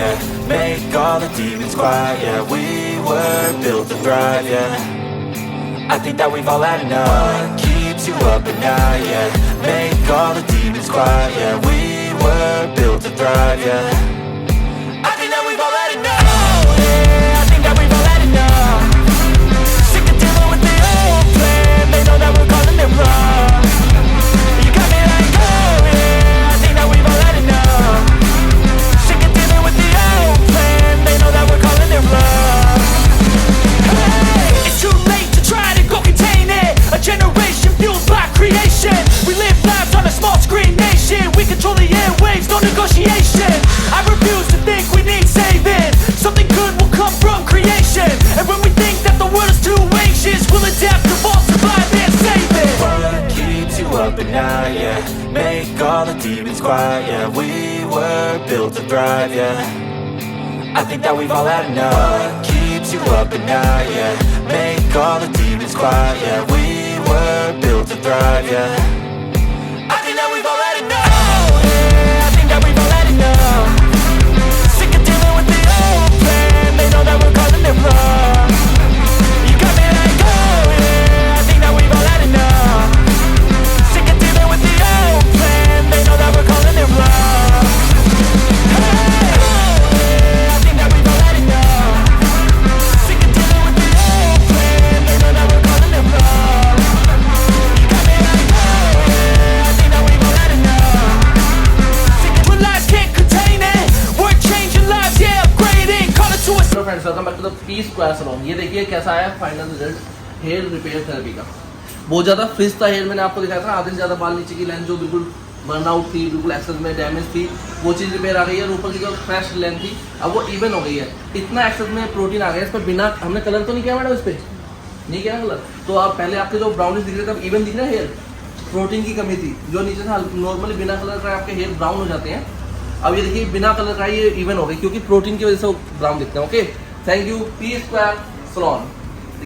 yeah. Make all the demons quiet, yeah. We were built to thrive, yeah. I think that we've all had enough. What keeps you up at night, yeah. Make all the demons quiet, yeah. We were built to thrive, yeah. I think that we've all had enough. Oh, yeah, I think that we've all had enough. Sick of dealing with the old plan. They know that we're calling it wrong. You got me like, oh yeah, I think that we've all had enough. Sick of dealing with the old plan. They know that we're calling it wrong. Hey, it's too late to try to go contain it. A generation fueled by creation. We live lives on a small screen nation. We control the airwaves, no negotiation. I refuse to think we need saving. Something good will come from creation. And when we think that the world is too anxious, we'll adapt, evolve, survive and save it. What keeps you up at night, yeah. Make all the demons quiet, yeah. We were built to thrive, yeah. I think that we've all had enough. What keeps you up at night, yeah. Make all the demons quiet, yeah. We were built to thrive, yeah. I think that we've all had enough. Oh yeah, I think that we've all had enough. Sick of dealing with the old plan. They know that we're calling it wrong. You got me like, oh yeah, I think that we've all had enough. Sick of dealing with the old plan. They know that we're calling it wrong. Hey, oh yeah, I think that we've all had enough. Sick of dealing with the old plan. They know that we're calling it wrong. You got me like, oh yeah, I think that we've all had enough. Sick of when lives can't contain it. We're changing lives, yeah, upgrading. Call it to us. Hello friends, welcome back to the peace square salon. ये देखिए कैसा आया final result hair repair therapy का। बहुत ज़्यादा fridge था hair, मैंने आपको दिखाया था ना, आधे से ज़्यादा बाल नीचे की लेंथ जो बिल्कुल बर्नआउट थी, बिल्कुल एक्सेस में डैमेज थी, वो चीज़ रिपेयर आ गई है। और ऊपर की जो फ्रेश लेंथ थी अब वो इवन हो गई है। इतना एक्सेस में प्रोटीन आ गया इस पर, बिना हमने कलर तो नहीं किया मैडम, इस पर नहीं किया ना कलर। तो आप पहले आपके जो ब्राउनिश दिख रहे थे अब इवन दिख रहा है हेयर। प्रोटीन की कमी थी, जो नीचे था नॉर्मली बिना कलर का आपके हेयर ब्राउन हो जाते हैं, अब ये देखिए बिना कलर का ये इवन हो गई, क्योंकि प्रोटीन की वजह से वो ब्राउन दिखते हैं। Okay, thank you P square salon.